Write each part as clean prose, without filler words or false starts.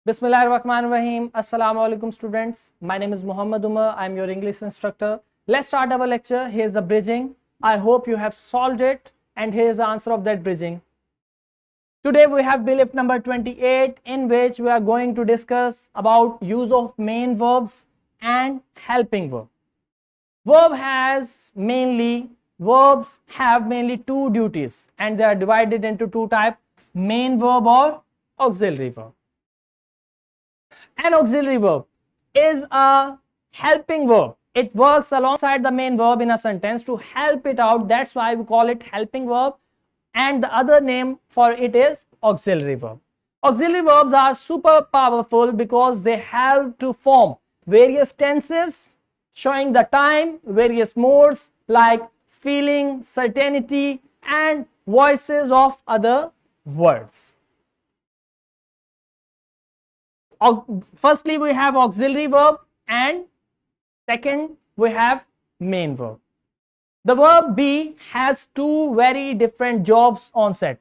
Bismillahirrahmanirrahim. Assalamu alaikum students. My name is Muhammad Umar. I am your English instructor. Let's start our lecture. Here's the bridging. I hope you have solved it, and here's the answer of that bridging. Today we have LIFFT number 28, in which we are going to discuss about use of main verbs and helping verb. Verbs have mainly two duties, and they are divided into two types: main verb or auxiliary verb. An auxiliary verb is a helping verb. It works alongside the main verb in a sentence to help it out. That's why we call it helping verb, and the other name for it is auxiliary verb. Auxiliary verbs are super powerful because they help to form various tenses showing the time, various modes like feeling, certainty, and voices of other words. Firstly, we have auxiliary verb, and second, we have main verb. The verb be has two very different jobs on set.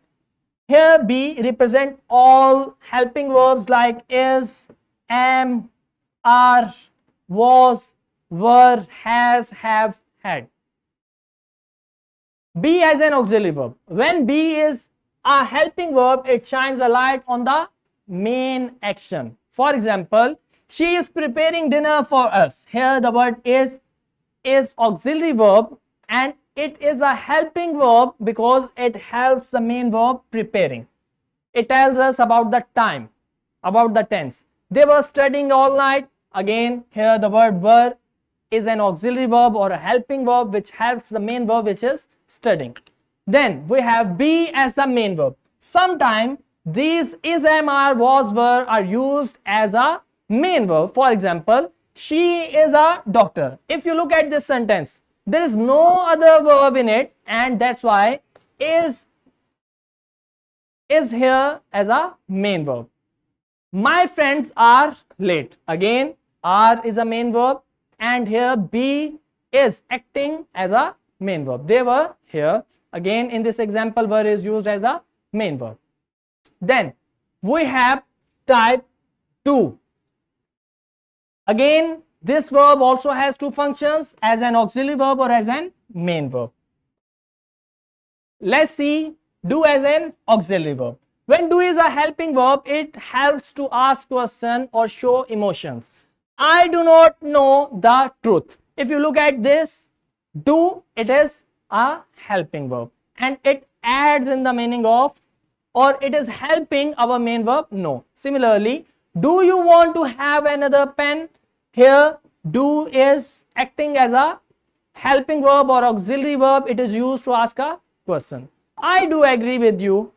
Here, be represent all helping verbs like is, am, are, was, were, has, have, had. Be as an auxiliary verb. When be is a helping verb, it shines a light on the main action. For example, she is preparing dinner for us. Here the word is auxiliary verb, and it is a helping verb because it helps the main verb preparing. It tells us about the time, about the tense. They were studying all night. Again, here the word were is an auxiliary verb or a helping verb which helps the main verb, which is studying. Then we have be as the main verb. Sometimes these is, am, are, was, were are used as a main verb. For example, she is a doctor. If you look at this sentence, there is no other verb in it, and that's why is here as a main verb. My friends are late. Again, are is a main verb, and here be is acting as a main verb. They were here. Again, in this example, were is used as a main verb. Then we have type 2. Again, this verb also has two functions, as an auxiliary verb or as an main verb. Let's see do as an auxiliary verb. When do is a helping verb, it helps to ask question or show emotions. I do not know the truth. If you look at this, do, it is a helping verb, and it adds in the meaning of, or it is helping our main verb no. Similarly, do you want to have another pen? Here, do is acting as a helping verb or auxiliary verb. It is used to ask a question. I do agree with you.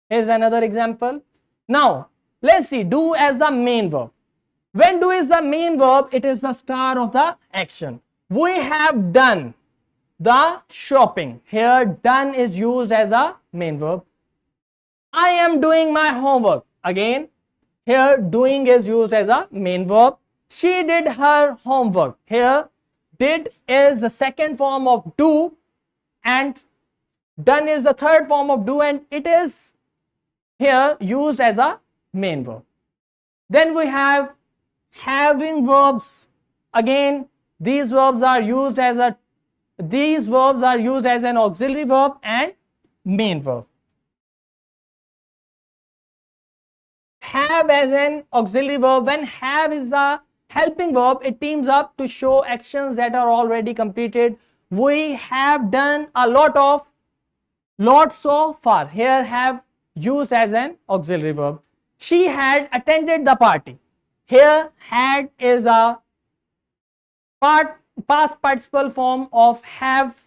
Here's another example. Now, let's see do as the main verb. When do is the main verb, it is the star of the action. We have done the shopping. Here, done is used as a main verb. I am doing my homework. Again, here doing is used as a main verb. She did her homework. Here, did is the second form of do, and done is the third form of do, and it is here used as a main verb. Then we have having verbs. Again, these verbs are used as an auxiliary verb and main verb. Have as an auxiliary verb. When have is a helping verb, it teams up to show actions that are already completed. We have done a lot so far. Here, have used as an auxiliary verb. She had attended the party. Here, had is a past participle form of have,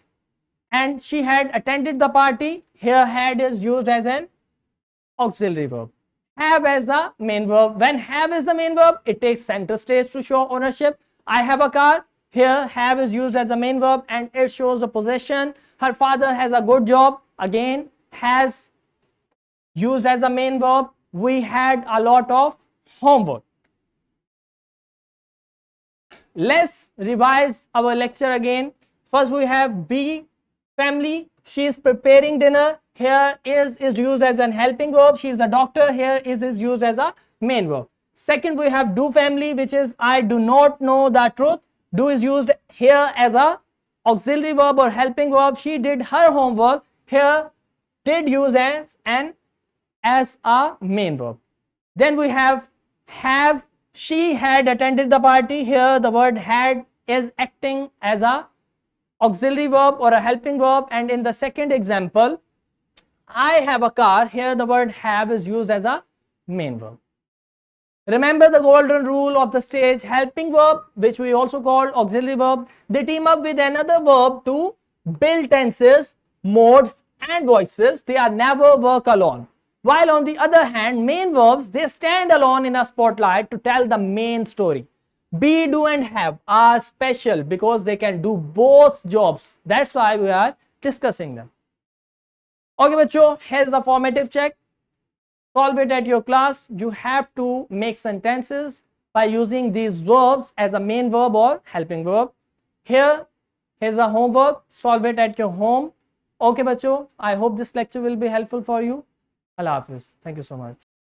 and she had attended the party. Here, had is used as an auxiliary verb. Have as the main verb. When have is the main verb, it takes center stage to show ownership. I have a car. Here, have is used as a main verb, and it shows the possession. Her father has a good job. Again, has used as a main verb. We had a lot of homework. Let's revise our lecture again. First, we have be, family. She is preparing dinner. Here is used as an helping verb. She is a doctor. Here is used as a main verb. Second, we have do family, which is I do not know the truth. Do is used here as a auxiliary verb or helping verb. She did her homework. Here, did use as a main verb. Then we have, she had attended the party. Here the word had is acting as a auxiliary verb or a helping verb. And in the second example, I have a car. Here the word have is used as a main verb. Remember the golden rule of the stage: helping verb, which we also call auxiliary verb, they team up with another verb to build tenses, modes and voices. They are never work alone. While on the other hand, main verbs, they stand alone in a spotlight to tell the main story. Be, do and have are special because they can do both jobs. That's why we are discussing them. Okay, bachcho, here's the formative check. Solve it at your class. You have to make sentences by using these verbs as a main verb or helping verb. Here's a homework. Solve it at your home. Okay, bachcho, I hope this lecture will be helpful for you. Allah Hafiz. Thank you so much.